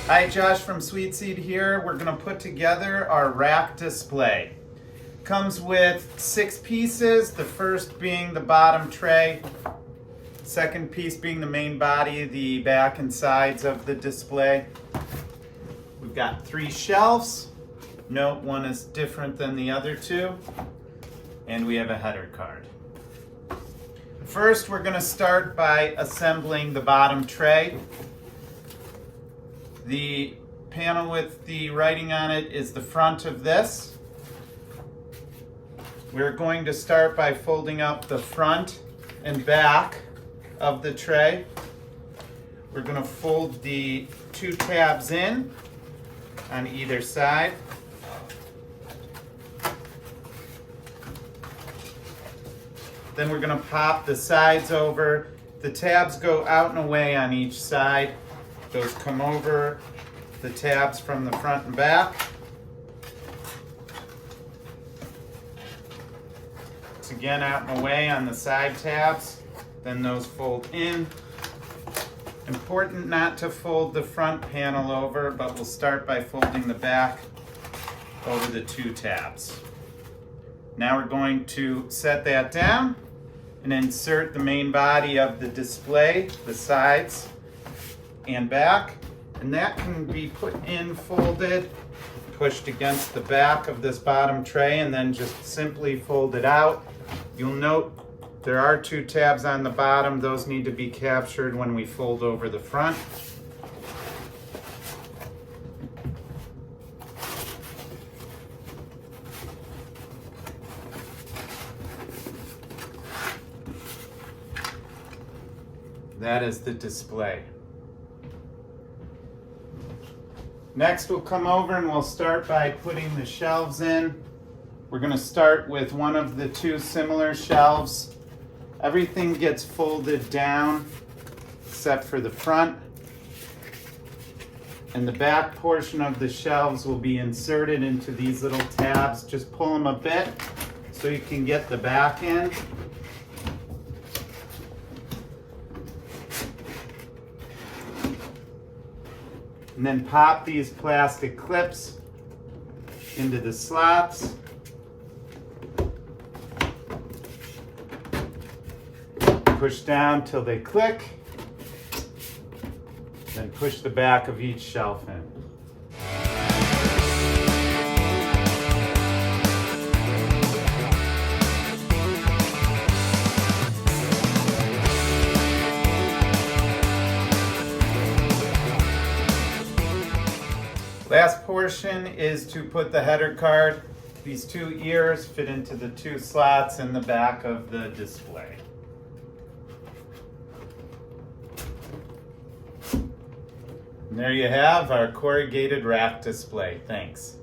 Hi, Josh from Sweet Seed here. We're going to put together our rack display. Comes with 6 pieces, the first being the bottom tray, second piece being the main body, the back and sides of the display. We've got 3 shelves. Note one is different than the other 2. And we have a header card. First, we're going to start by assembling the bottom tray. The panel with the writing on it is the front of this. We're going to start by folding up the front and back of the tray. We're going to fold the 2 tabs in on either side. Then we're going to pop the sides over. The tabs go out and away on each side. Those come over the tabs from the front and back. It's again out and away on the side tabs. Then those fold in. Important not to fold the front panel over, but we'll start by folding the back over the 2 tabs. Now we're going to set that down and insert the main body of the display, the sides and back, and that can be put in folded, pushed against the back of this bottom tray, and then just simply fold it out. You'll note there are 2 tabs on the bottom. Those need to be captured when we fold over the front. That is the display. Next, we'll come over and we'll start by putting the shelves in. We're going to start with one of the 2 similar shelves. Everything gets folded down except for the front. And the back portion of the shelves will be inserted into these little tabs. Just pull them a bit so you can get the back in. And then pop these plastic clips into the slots. Push down till they click. Then push the back of each shelf in. Last portion is to put the header card. These 2 ears fit into the 2 slots in the back of the display. And there you have our corrugated rack display. Thanks.